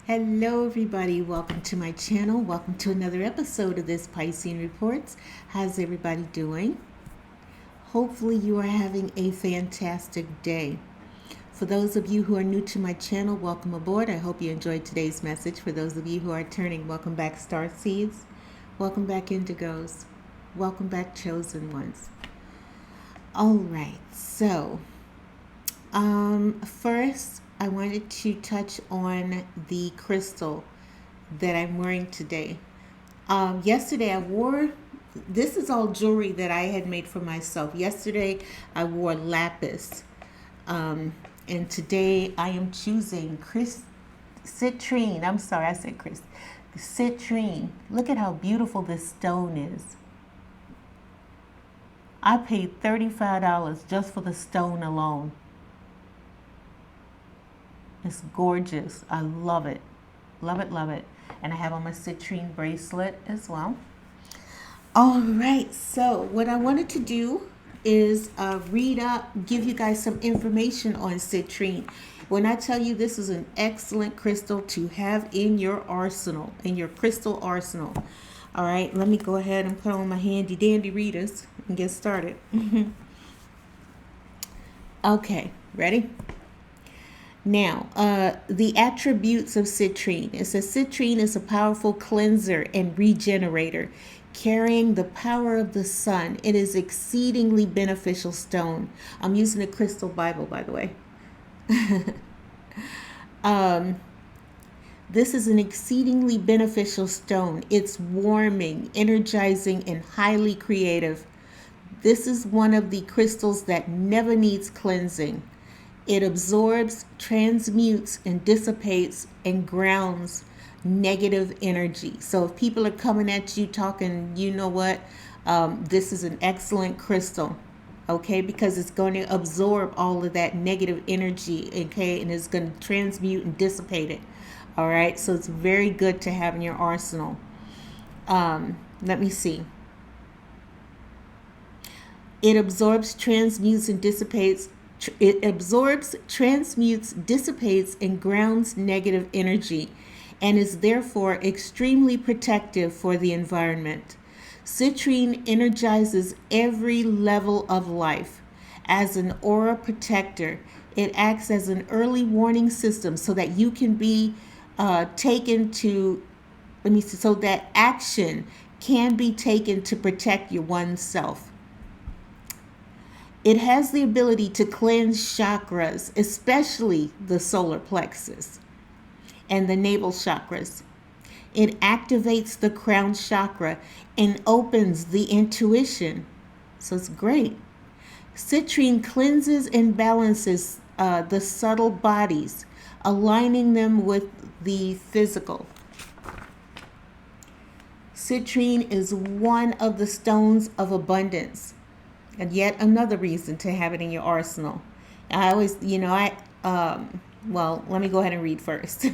Hello everybody, welcome to my channel. Welcome to another episode of this Piscean Reports. How's everybody doing? Hopefully you are having a fantastic day. For those of you who are new to my channel, welcome aboard. I hope you enjoyed today's message. For those of you who are turning, welcome back starseeds. Welcome back indigos. Welcome back chosen ones. All right, so first I wanted to touch on the crystal that I'm wearing today. Yesterday I wore, this is all jewelry that I had made for myself. Yesterday I wore lapis. And today I am choosing citrine. I'm sorry, I said citrine. Look at how beautiful this stone is. I paid $35 just for the stone alone. It's gorgeous. I love it. Love it, love it. And I have on my citrine bracelet as well. All right, so what I wanted to do is give you guys some information on citrine. When I tell you this is an excellent crystal to have in your arsenal, in your crystal arsenal. All right, let me go ahead and put on my handy dandy readers and get started. Okay, ready? Now, the attributes of citrine. It says citrine is a powerful cleanser and regenerator, carrying the power of the sun. It is exceedingly beneficial stone. I'm using a crystal Bible, by the way. This is an exceedingly beneficial stone. It's warming, energizing, and highly creative. This is one of the crystals that never needs cleansing. It absorbs, transmutes, and dissipates and grounds negative energy. So if people are coming at you talking, you know what, this is an excellent crystal, okay, because it's going to absorb all of that negative energy, okay, and it's going to transmute and dissipate it. All right, so it's very good to have in your arsenal. Let me see. It absorbs, transmutes, and dissipates. It absorbs, transmutes, dissipates, and grounds negative energy, and is therefore extremely protective for the environment. Citrine energizes every level of life. As an aura protector, it acts as an early warning system so that you can be taken to, so that action can be taken to protect your oneself. It has the ability to cleanse chakras, especially the solar plexus and the navel chakras. It activates the crown chakra and opens the intuition. So it's great. Citrine cleanses and balances the subtle bodies, aligning them with the physical. Citrine is one of the stones of abundance. And yet another reason to have it in your arsenal. I always, well, let me go ahead and read first.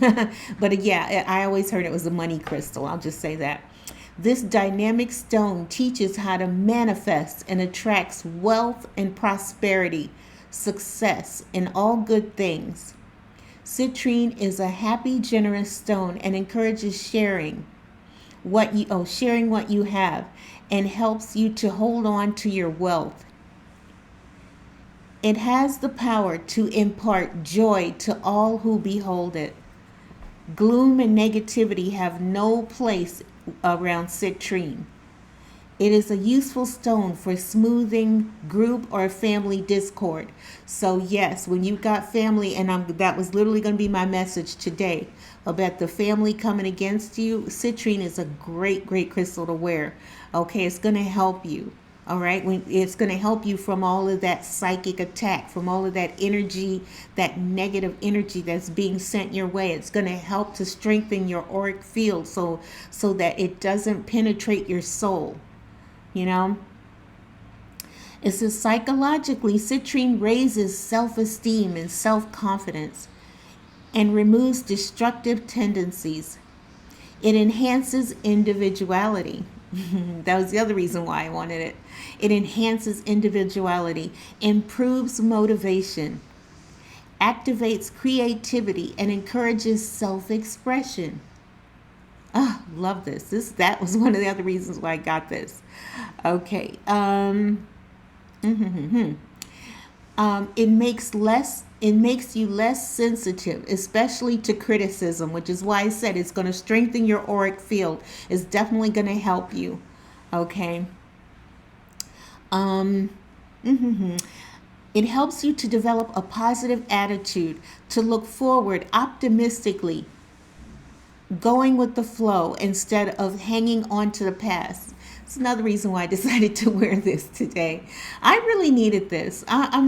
But yeah, I always heard it was a money crystal. I'll just say that. This dynamic stone teaches how to manifest and attracts wealth and prosperity, success, and all good things. Citrine is a happy, generous stone and encourages sharing what you have, and helps you to hold on to your wealth. It has the power to impart joy to all who behold it. Gloom and negativity have no place around citrine. It is a useful stone for smoothing group or family discord. So yes, when you've got family, and that was literally going to be my message today, about the family coming against you, citrine is a great, great crystal to wear. Okay, it's going to help you. All right, it's going to help you from all of that psychic attack, from all of that energy, that negative energy that's being sent your way. It's going to help to strengthen your auric field so that it doesn't penetrate your soul. You know, it says psychologically, citrine raises self-esteem and self-confidence and removes destructive tendencies. It enhances individuality. That was the other reason why I wanted it. It enhances individuality, improves motivation, activates creativity, and encourages self-expression. Oh, love this. That was one of the other reasons why I got this. Okay. It makes you less sensitive, especially to criticism, which is why I said it's going to strengthen your auric field. It's definitely going to help you. Okay. Um, it helps you to develop a positive attitude, to look forward optimistically, going with the flow instead of hanging on to the past. It's another reason why I decided to wear this today. I really needed this. I'm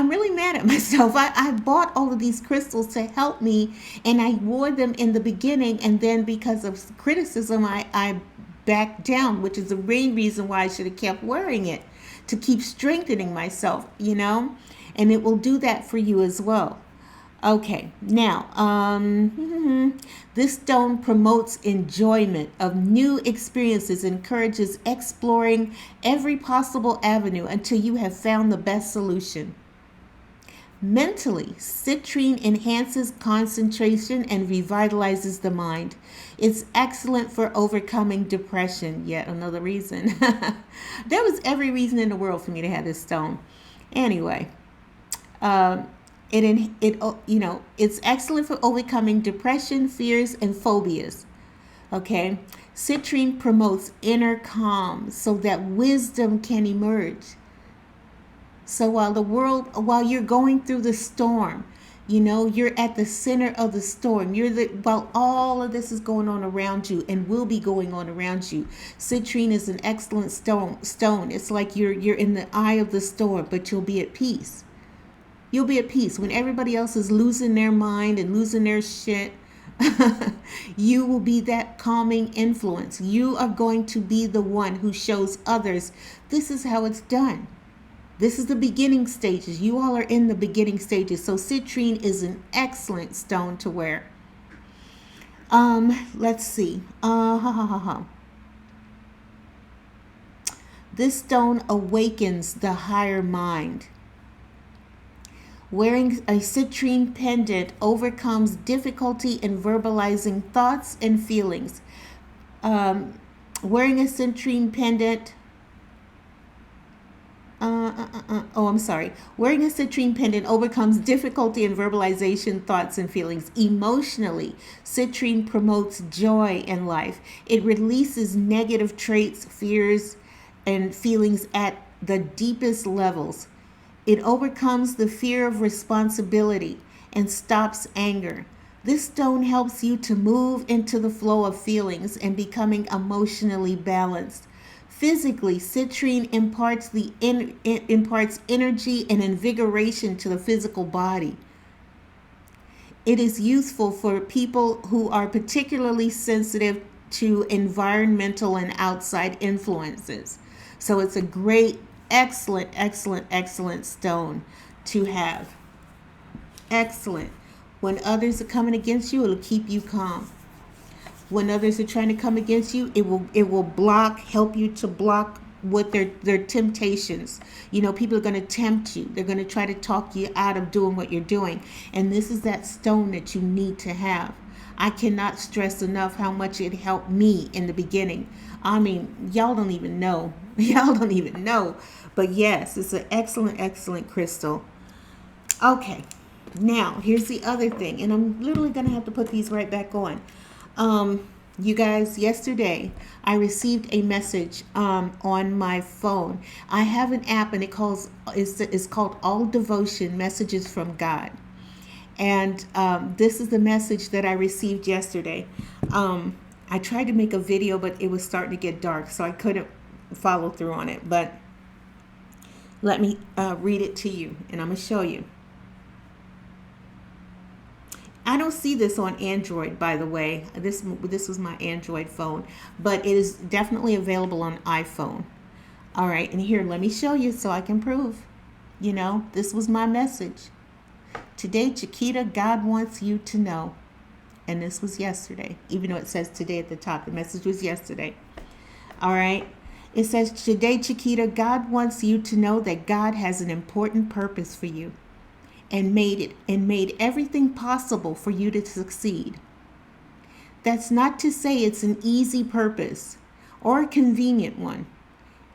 really mad at myself. I bought all of these crystals to help me, and I wore them in the beginning, and then because of criticism, I backed down, which is the main reason why I should have kept wearing it, to keep strengthening myself, and it will do that for you as well. Okay, now, this stone promotes enjoyment of new experiences, encourages exploring every possible avenue until you have found the best solution. Mentally, citrine enhances concentration and revitalizes the mind. It's excellent for overcoming depression. Yet another reason. There was every reason in the world for me to have this stone. Anyway, it's excellent for overcoming depression, fears, and phobias. Okay, citrine promotes inner calm so that wisdom can emerge. So while you're going through the storm, you're at the center of the storm. While all of this is going on around you and will be going on around you, citrine is an excellent stone. It's like you're in the eye of the storm, but you'll be at peace. You'll be at peace when everybody else is losing their mind and losing their shit. You will be that calming influence. You are going to be the one who shows others this is how it's done. This is the beginning stages. You all are in the beginning stages. So citrine is an excellent stone to wear. Let's see. This stone awakens the higher mind. Wearing a citrine pendant overcomes difficulty in verbalizing thoughts and feelings. Wearing a citrine pendant Wearing a citrine pendant overcomes difficulty in verbalization, thoughts, and feelings. Emotionally, citrine promotes joy in life. It releases negative traits, fears, and feelings at the deepest levels. It overcomes the fear of responsibility and stops anger. This stone helps you to move into the flow of feelings and becoming emotionally balanced. Physically, citrine imparts energy and invigoration to the physical body. It is useful for people who are particularly sensitive to environmental and outside influences. So it's a great, excellent stone to have. Excellent. When others are coming against you, it'll keep you calm. When others are trying to come against you, it will help you to block what their temptations. People are going to tempt you. They're going to try to talk you out of doing what you're doing. And this is that stone that you need to have. I cannot stress enough how much it helped me in the beginning. I mean, y'all don't even know. Y'all don't even know. But yes, it's an excellent crystal. Okay, now here's the other thing. And I'm literally going to have to put these right back on. You guys, yesterday I received a message on my phone. I have an app, and it's called All Devotion Messages from God. And this is the message that I received yesterday. I tried to make a video, but it was starting to get dark, so I couldn't follow through on it. But let me read it to you, and I'm going to show you. I don't see this on Android, by the way. This was my Android phone, but it is definitely available on iPhone. All right, and here, let me show you so I can prove. This was my message. Today, Chiquita, God wants you to know. And this was yesterday, even though it says today at the top. The message was yesterday. All right. It says, today, Chiquita, God wants you to know that God has an important purpose for you. and made everything possible for you to succeed. That's not to say it's an easy purpose or a convenient one.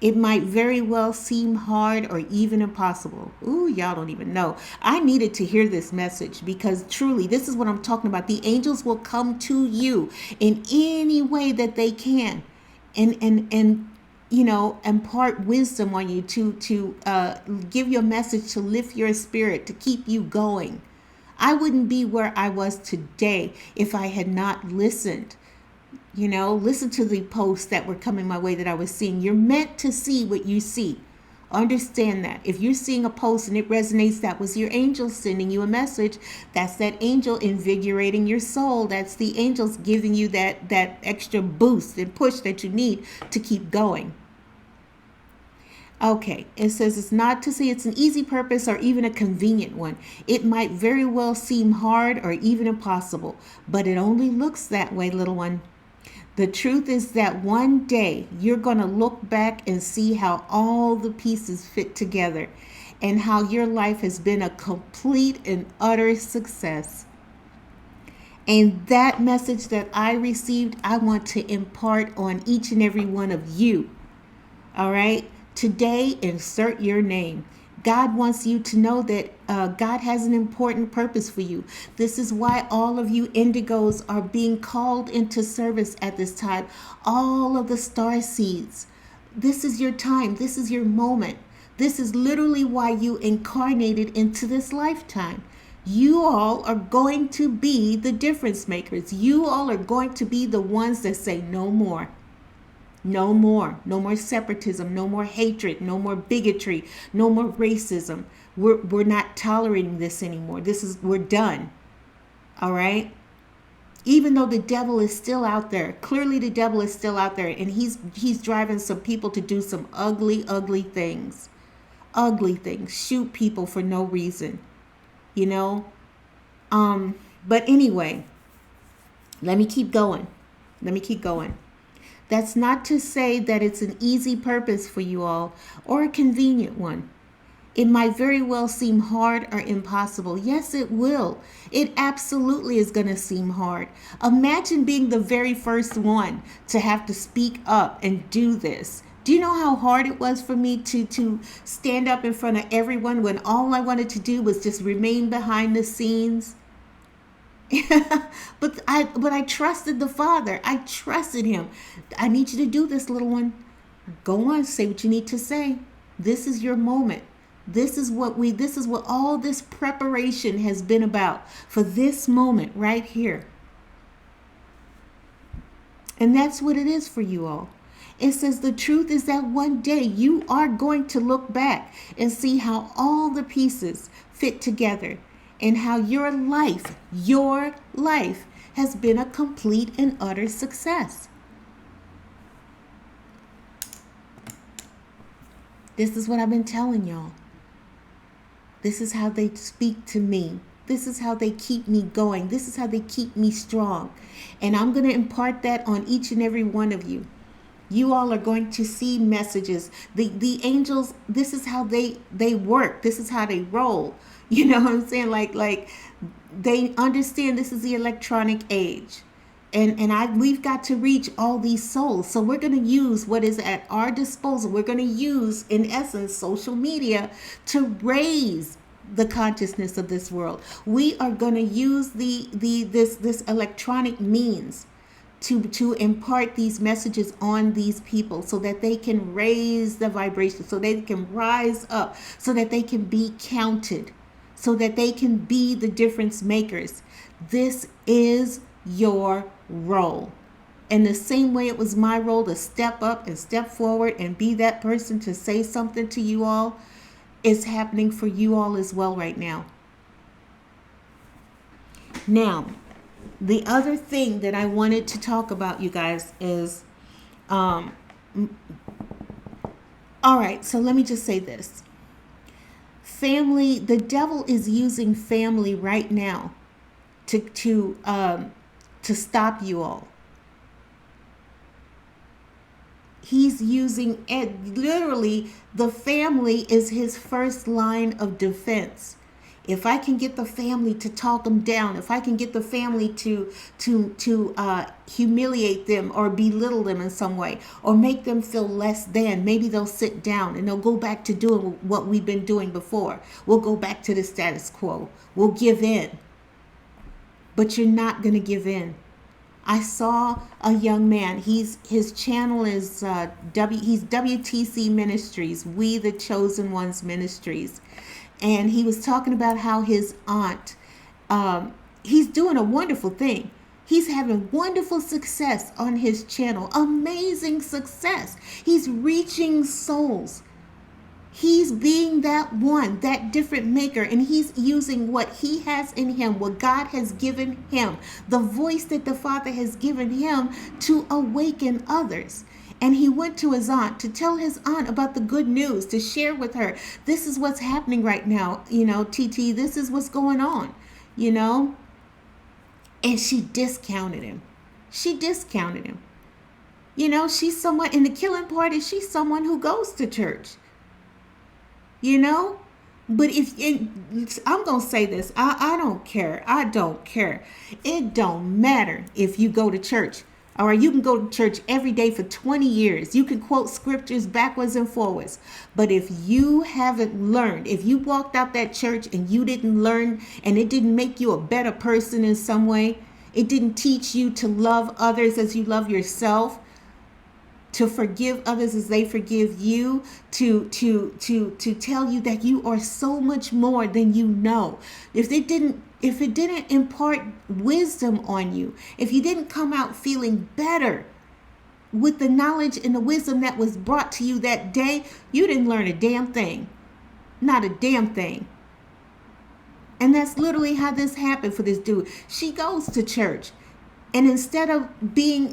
It might very well seem hard or even impossible. Ooh, y'all don't even know. I needed to hear this message because truly, this is what I'm talking about. The angels will come to you in any way that they can, and impart wisdom on you to give you a message to lift your spirit, to keep you going. I wouldn't be where I was today if I had not listened. Listen to the posts that were coming my way that I was seeing. You're meant to see what you see. Understand that. If you're seeing a post and it resonates, that was your angel sending you a message. That's that angel invigorating your soul. That's the angels giving you that extra boost and push that you need to keep going. Okay, it says it's not to say it's an easy purpose or even a convenient one. It might very well seem hard or even impossible, but it only looks that way, little one. The truth is that one day you're going to look back and see how all the pieces fit together and how your life has been a complete and utter success. And that message that I received, I want to impart on each and every one of you. All right? Today, insert your name. God wants you to know that God has an important purpose for you. This is why all of you indigos are being called into service at this time. All of the starseeds. This is your time. This is your moment. This is literally why you incarnated into this lifetime. You all are going to be the difference makers. You all are going to be the ones that say no more. No more. No more separatism. No more hatred. No more bigotry. No more racism. We're not tolerating this anymore. We're done. All right? Even though the devil is still out there. Clearly the devil is still out there. And he's driving some people to do some ugly, ugly things. Ugly things. Shoot people for no reason. But anyway, let me keep going. That's not to say that it's an easy purpose for you all or a convenient one. It might very well seem hard or impossible. Yes, it will. It absolutely is going to seem hard. Imagine being the very first one to have to speak up and do this. Do you know how hard it was for me to stand up in front of everyone when all I wanted to do was just remain behind the scenes? But I trusted the Father. I trusted him. I need you to do this, little one. Go on, say what you need to say. This is your moment. This is what all this preparation has been about, for this moment right here. And that's what it is for you all. It says the truth is that one day you are going to look back and see how all the pieces fit together and how your life has been a complete and utter success. This is what I've been telling y'all. This is how they speak to me. This is how they keep me going. This is how they keep me strong. And I'm going to impart that on each and every one of you. You all are going to see messages. The angels, this is how they work. This is how they roll. You know what I'm saying? Like they understand this is the electronic age. And we've got to reach all these souls. So we're going to use what is at our disposal. We're going to use, in essence, social media to raise the consciousness of this world. We are going to use this electronic means to impart these messages on these people so that they can raise the vibration, so they can rise up, so that they can be counted, so that they can be the difference makers. This is your role. In the same way it was my role to step up and step forward and be that person to say something to you all, is happening for you all as well right now. Now, the other thing that I wanted to talk about, you guys, is all right, so let me just say this. Family, the devil is using family right now to stop you all. He's using it. Literally, the family is his first line of defense. If I can get the family to talk them down, if I can get the family to humiliate them or belittle them in some way, or make them feel less than, maybe they'll sit down and they'll go back to doing what we've been doing before. We'll go back to the status quo. We'll give in. But you're not going to give in. I saw a young man. His channel is he's WTC Ministries, We the Chosen Ones Ministries, and he was talking about how his aunt, he's doing a wonderful thing. He's having wonderful success on his channel, amazing success. He's reaching souls. He's being that one, that different maker, and he's using what he has in him, what God has given him, the voice that the Father has given him to awaken others. And he went to his aunt to tell his aunt about the good news, to share with her, this is what's happening right now, TT, this is what's going on, and she discounted him. She's someone, in the killing part is she's someone who goes to church. But I'm going to say this, I don't care. It don't matter if you go to church. All right, you can go to church every day for 20 years. You can quote scriptures backwards and forwards. But if you haven't learned, if you walked out that church and you didn't learn, and it didn't make you a better person in some way, it didn't teach you to love others as you love yourself, to forgive others as they forgive you, to tell you that you are so much more than you know. If it didn't impart wisdom on you, if you didn't come out feeling better with the knowledge and the wisdom that was brought to you that day, you didn't learn a damn thing. Not a damn thing. And that's literally how this happened for this dude. She goes to church. And instead of being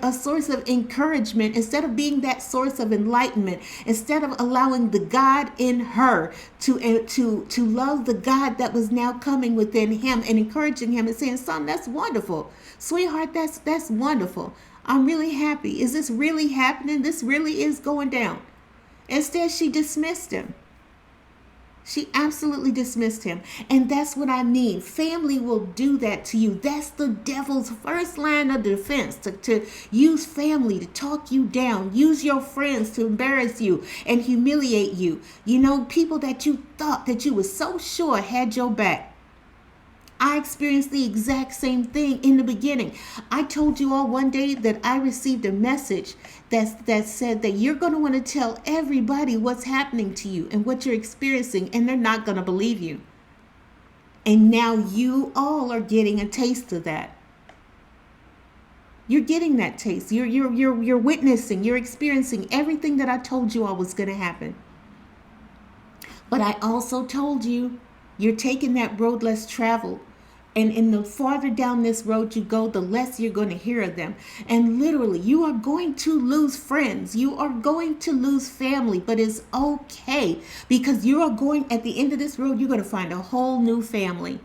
a source of encouragement, instead of being that source of enlightenment, instead of allowing the God in her to love the God that was now coming within him and encouraging him and saying, son, that's wonderful. Sweetheart, that's wonderful. I'm really happy. Is this really happening? This really is going down. Instead, she dismissed him. She absolutely dismissed him. And that's what I mean. Family will do that to you. That's the devil's first line of defense, to use family to talk you down. Use your friends to embarrass you and humiliate you. People that you thought that you were so sure had your back. I experienced the exact same thing in the beginning. I told you all one day that I received a message that said that you're going to want to tell everybody what's happening to you and what you're experiencing, and they're not going to believe you. And now you all are getting a taste of that. You're getting that taste. You're witnessing, you're experiencing everything that I told you all was going to happen. But I also told you, you're taking that road less traveled. And the farther down this road you go, the less you're going to hear of them. And literally, you are going to lose friends. You are going to lose family. But it's okay, because you are going, at the end of this road, you're going to find a whole new family.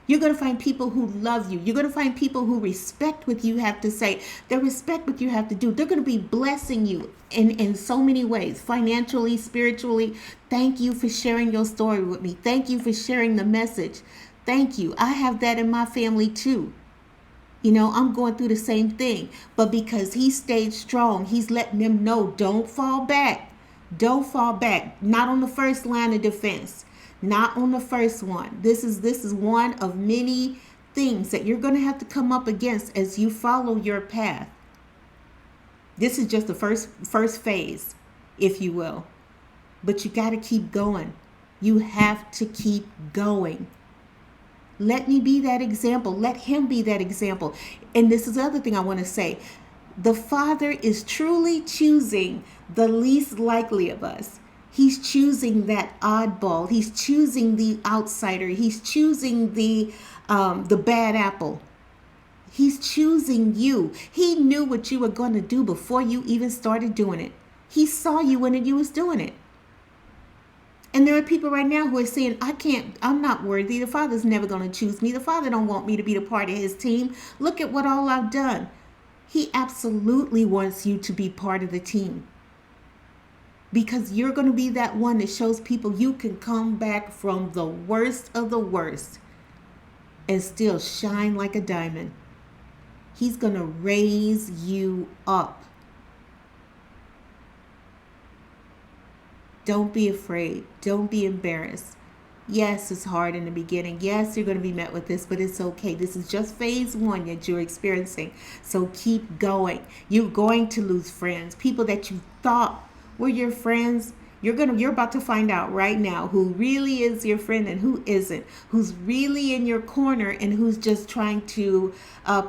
You're going to find people who love you. You're going to find people who respect what you have to say. They respect what you have to do. They're going to be blessing you in so many ways, financially, spiritually. Thank you for sharing your story with me. Thank you for sharing the message. Thank you. I have that in my family too. I'm going through the same thing. But because he stayed strong, he's letting them know, don't fall back. Don't fall back. Not on the first line of defense. Not on the first one. This is one of many things that you're going to have to come up against as you follow your path. This is just the first phase, if you will. But you got to keep going. You have to keep going. Let me be that example. Let him be that example. And this is the other thing I want to say. The Father is truly choosing the least likely of us. He's choosing that oddball. He's choosing the outsider. He's choosing the bad apple. He's choosing you. He knew what you were going to do before you even started doing it. He saw you when you was doing it. And there are people right now who are saying, I'm not worthy. The Father's never going to choose me. The Father don't want me to be the part of his team. Look at what all I've done. He absolutely wants you to be part of the team. because you're going to be that one that shows people you can come back from the worst of the worst and still shine like a diamond. He's going to raise you up. Don't be afraid. Don't be embarrassed. Yes, it's hard in the beginning. Yes, you're going to be met with this, but it's okay. This is just phase one that you're experiencing. So keep going. You're going to lose friends. People that you thought were your friends, you're about to find out right now who really is your friend and who isn't, who's really in your corner and who's just trying to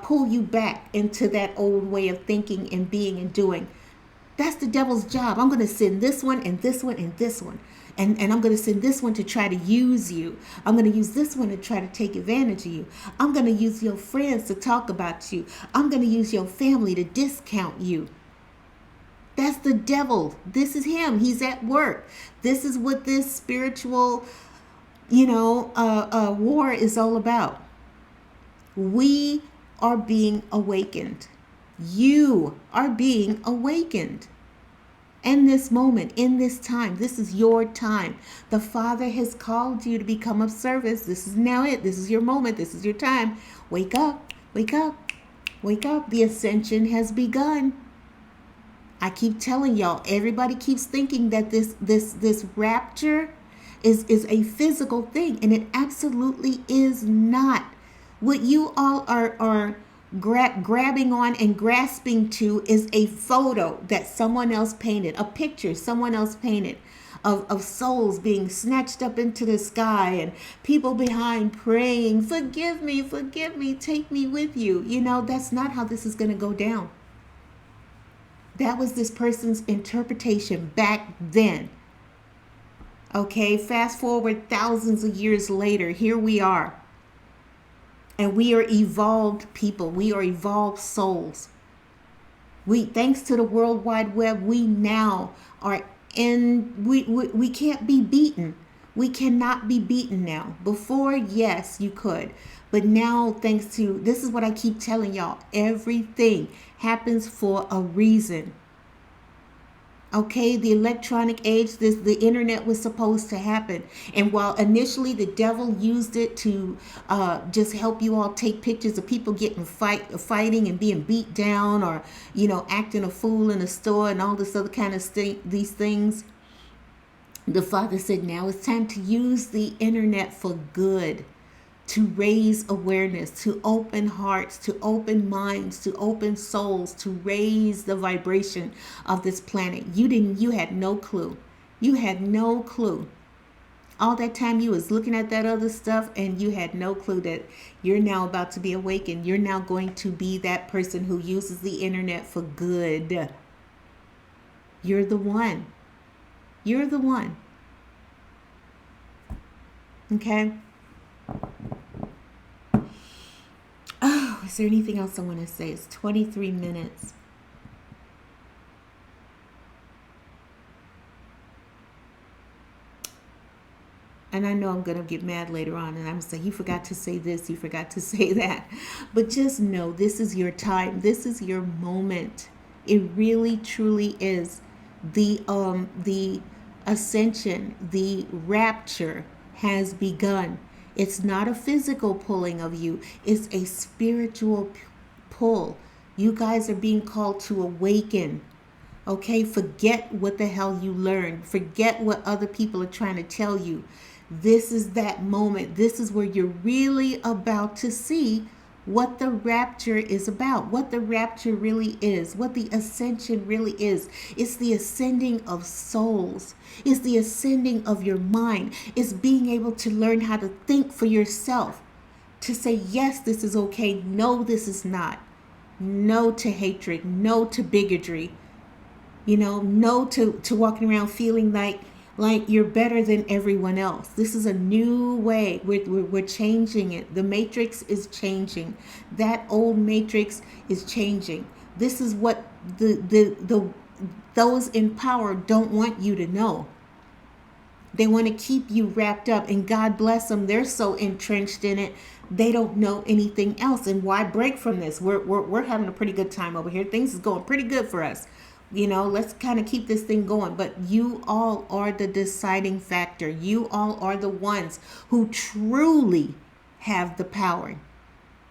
pull you back into that old way of thinking and being and doing. That's the devil's job. I'm going to send this one and this one and this one. And I'm going to send this one to try to use you. I'm going to use this one to try to take advantage of you. I'm going to use your friends to talk about you. I'm going to use your family to discount you. That's the devil. This is him. He's at work. This is what this spiritual, war is all about. We are being awakened. You are being awakened. In this moment, in this time, this is your time. The Father has called you to become of service. This is now it. This is your moment. This is your time. Wake up, wake up, wake up. The ascension has begun. I keep telling y'all, everybody keeps thinking that this rapture is a physical thing, and it absolutely is not. What you all are grabbing on and grasping to is a photo that someone else painted, a picture someone else painted of souls being snatched up into the sky and people behind praying, forgive me, take me with you. That's not how this is going to go down. That was this person's interpretation back then. Okay, fast forward thousands of years later, here we are. And we are evolved people. We are evolved souls. Thanks to the World Wide Web, we now are we can't be beaten. We cannot be beaten now. Before, yes, you could. But now, thanks to, this is what I keep telling y'all, everything happens for a reason. Okay, the electronic age, the internet was supposed to happen. And while initially the devil used it to just help you all take pictures of people getting fighting and being beat down, or, acting a fool in a store and all this other kind of these things, the Father said, now it's time to use the internet for good. To raise awareness, to open hearts, to open minds, to open souls, to raise the vibration of this planet. You had no clue. You had no clue. All that time you was looking at that other stuff and you had no clue that you're now about to be awakened. You're now going to be that person who uses the internet for good. You're the one. You're the one. Okay? Oh, is there anything else I want to say? It's 23 minutes. And I know I'm going to get mad later on, and I'm going to say, you forgot to say this, you forgot to say that. But just know, this is your time. This is your moment. It really, truly is. The ascension, the rapture has begun. It's not a physical pulling of you. It's a spiritual pull. You guys are being called to awaken. Okay? Forget what the hell you learned. Forget what other people are trying to tell you. This is that moment. This is where you're really about to see what the rapture is about, what the rapture really is, what the ascension really is. It's the ascending of souls. It's the ascending of your mind. It's being able to learn how to think for yourself, to say, yes, this is okay. No, this is not. No to hatred. No to bigotry. No to walking around feeling like you're better than everyone else. This is a new way. We're changing it. The matrix is changing. That old matrix is changing. This is what those in power don't want you to know. They want to keep you wrapped up, and God bless them. They're so entrenched in it. They don't know anything else. And why break from this? We're having a pretty good time over here. Things is going pretty good for us. let's kind of keep this thing going. But you all are the deciding factor. You all are the ones who truly have the power.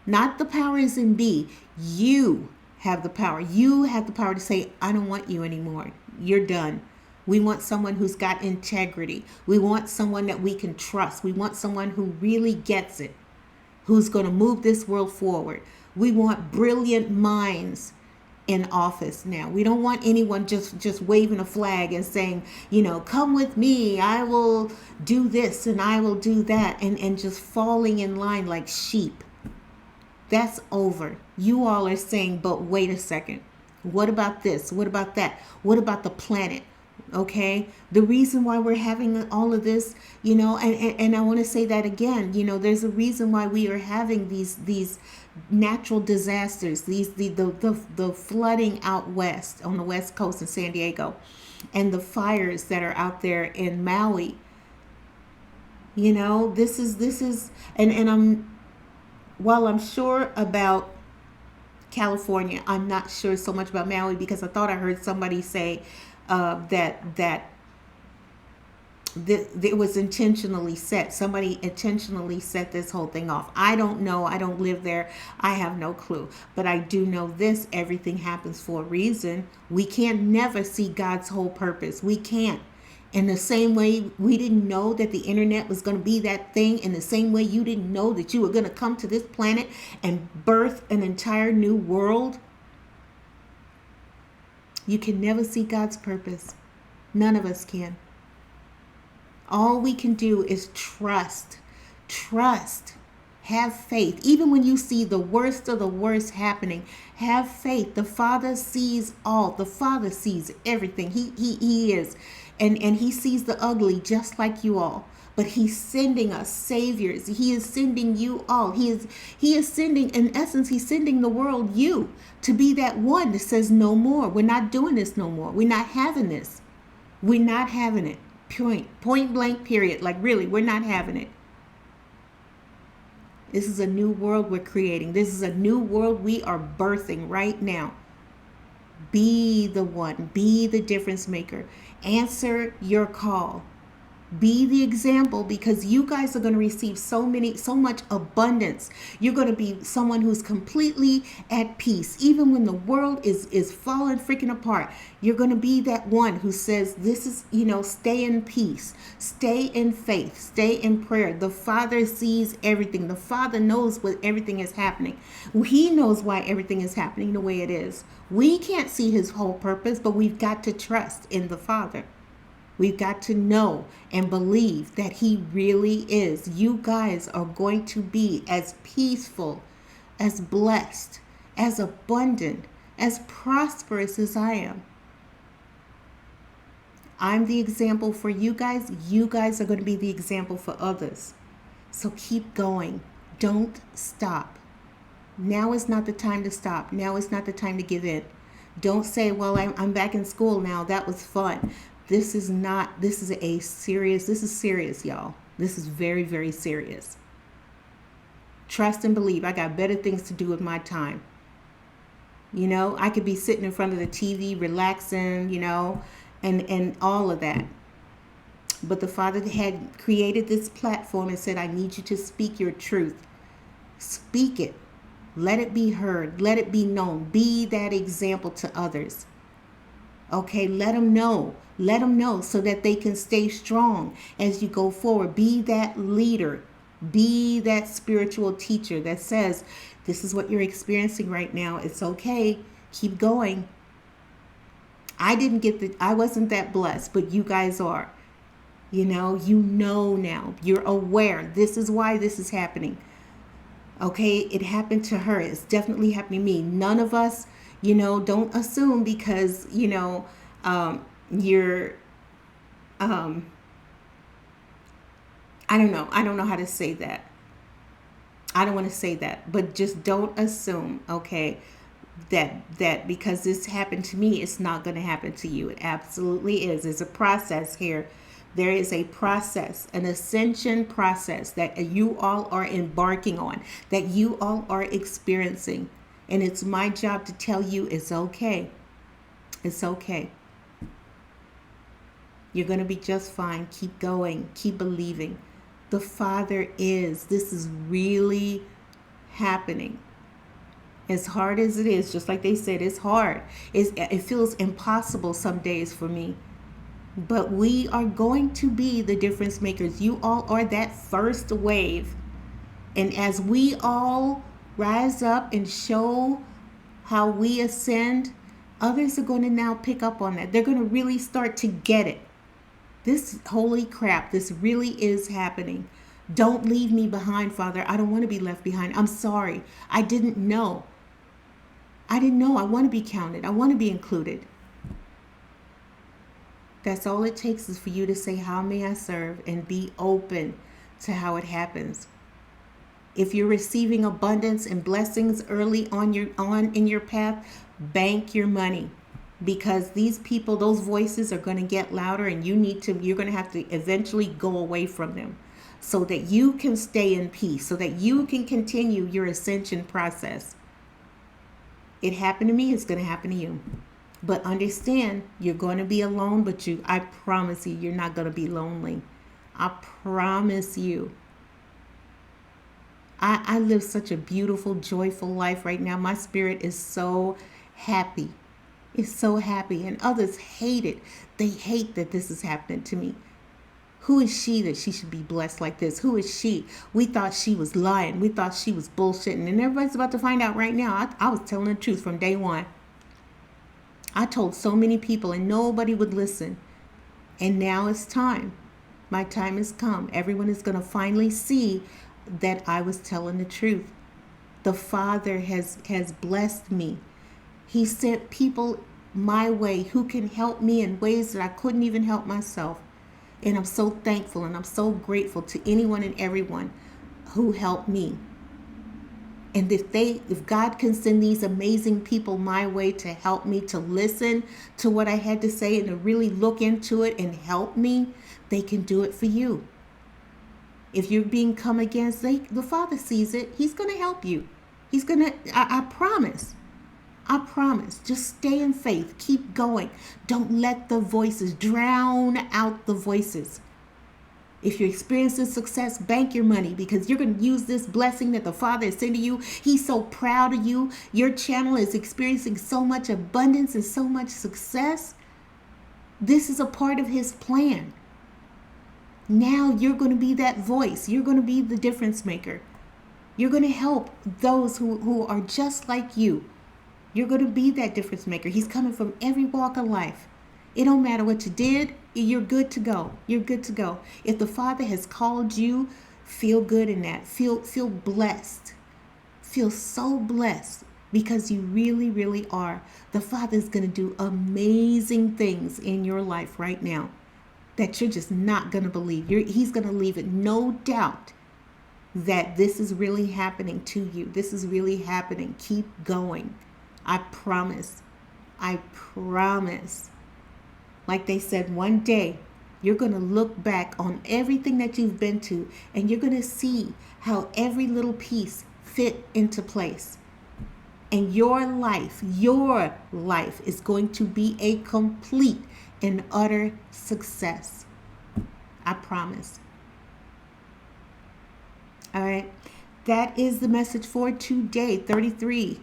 Not the power is in B. You have the power. You have the power to say, I don't want you anymore. You're done. We want someone who's got integrity. We want someone that we can trust. We want someone who really gets it, who's going to move this world forward. We want brilliant minds in office now. We don't want anyone just waving a flag and saying, come with me, I will do this and I will do that, and just falling in line like sheep. That's over. You all are saying, but wait a second. What about this? What about that? What about the planet? Okay, the reason why we're having all of this, and I want to say that again, there's a reason why we are having these natural disasters, the flooding out west on the west coast in San Diego, and the fires that are out there in Maui. This is and while I'm sure about California, I'm not sure so much about Maui, because I thought I heard somebody say that it was intentionally set. Somebody intentionally set this whole thing off. I don't know. I don't live there. I have no clue. But I do know this: everything happens for a reason. We can't never see God's whole purpose. We can't. In the same way we didn't know that the internet was going to be that thing, in the same way you didn't know that you were going to come to this planet and birth an entire new world, you can never see God's purpose. None of us can. All we can do is trust. Trust. Have faith. Even when you see the worst of the worst happening, have faith. The Father sees all. The Father sees everything. He is. And he sees the ugly just like you all. But he's sending us saviors. He is sending you all. He is sending, in essence, he's sending the world, you, to be that one that says no more. We're not doing this no more. We're not having this. We're not having it. Point blank, period. Like, really, we're not having it. This is a new world we're creating. This is a new world we are birthing right now. Be the one. Be the difference maker. Answer your call. Be the example, because you guys are going to receive so much abundance. You're going to be someone who's completely at peace. Even when the world is falling freaking apart, you're going to be that one who says, this is, stay in peace, stay in faith, stay in prayer. The Father sees everything. The Father knows what everything is happening. He knows why everything is happening the way it is. We can't see his whole purpose, but we've got to trust in the Father. We've got to know and believe that he really is. You guys are going to be as peaceful, as blessed, as abundant, as prosperous as I am. I'm the example for you guys. You guys are going to be the example for others. So keep going. Don't stop. Now is not the time to stop. Now is not the time to give in. Don't say, well, I'm back in school now. That was fun. This is serious, y'all. This is very, very serious. Trust and believe. I got better things to do with my time. I could be sitting in front of the TV, relaxing, and all of that. But the Father had created this platform and said, I need you to speak your truth. Speak it. Let it be heard. Let it be known. Be that example to others. Okay, let them know. Let them know so that they can stay strong as you go forward. Be that leader. Be that spiritual teacher that says, this is what you're experiencing right now. It's okay. Keep going. I wasn't that blessed, but you guys are. You know now. You're aware. This is why this is happening. Okay, it happened to her. It's definitely happening to me. None of us, don't assume because, you're, I don't know. I don't know how to say that. I don't want to say that, but just don't assume, okay, that because this happened to me, it's not going to happen to you. It absolutely is. There's a process here. There is a process, an ascension process that you all are embarking on, that you all are experiencing. And it's my job to tell you it's okay. It's okay. You're going to be just fine. Keep going. Keep believing. The Father is. This is really happening. As hard as it is, just like they said, it's hard. It feels impossible some days for me. But we are going to be the difference makers. You all are that first wave. And as we all rise up and show how we ascend, others are going to now pick up on that. They're going to really start to get it. This, holy crap, this really is happening. Don't leave me behind, Father. I don't want to be left behind. I'm sorry. I didn't know. I didn't know. I want to be counted. I want to be included. That's all it takes is for you to say, how may I serve? And be open to how it happens. If you're receiving abundance and blessings early on in your path, bank your money. Because these people, those voices are going to get louder, and you're going to have to eventually go away from them so that you can stay in peace, so that you can continue your ascension process. It happened to me, it's going to happen to you. But understand, you're going to be alone, but I promise you're not going to be lonely. I promise you. I live such a beautiful, joyful life right now. My spirit is so happy. It's so happy. And others hate it. They hate that this is happening to me. Who is she that she should be blessed like this? Who is she? We thought she was lying. We thought she was bullshitting. And everybody's about to find out right now. I was telling the truth from day one. I told so many people and nobody would listen. And now it's time. My time has come. Everyone is going to finally see that I was telling the truth. The Father has blessed me. He sent people my way who can help me in ways that I couldn't even help myself. And I'm so thankful and I'm so grateful to anyone and everyone who helped me. And if God can send these amazing people my way to help me to listen to what I had to say and to really look into it and help me, they can do it for you. If you're being come against, the Father sees it. He's going to help you. He's going to, I promise. I promise. Just stay in faith. Keep going. Don't let the voices drown out the voices. If you're experiencing success, bank your money, because you're going to use this blessing that the Father is sending you. He's so proud of you. Your channel is experiencing so much abundance and so much success. This is a part of His plan. Now you're going to be that voice. You're going to be the difference maker. You're going to help those who are just like you. You're going to be that difference maker. He's coming from every walk of life. It don't matter what you did. You're good to go. You're good to go. If the Father has called you, feel good in that. Feel blessed. Feel so blessed, because you really, really are. The Father is going to do amazing things in your life right now that you're just not going to believe. He's going to leave it no doubt that this is really happening to you. This is really happening. Keep going. I promise. I promise. Like they said, one day you're going to look back on everything that you've been to, and you're going to see how every little piece fit into place. And your life is going to be a complete and utter success. I promise. All right. That is the message for today. 33.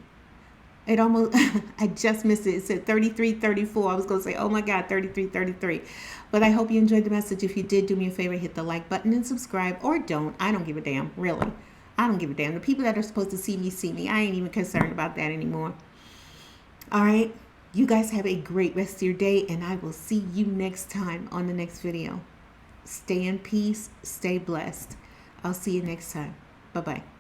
It almost, I just missed it. It said 33, 34. I was going to say, oh my God, 33, 33. But I hope you enjoyed the message. If you did, do me a favor, hit the like button and subscribe, or don't. I don't give a damn, really. I don't give a damn. The people that are supposed to see me. I ain't even concerned about that anymore. All right. You guys have a great rest of your day, and I will see you next time on the next video. Stay in peace. Stay blessed. I'll see you next time. Bye-bye.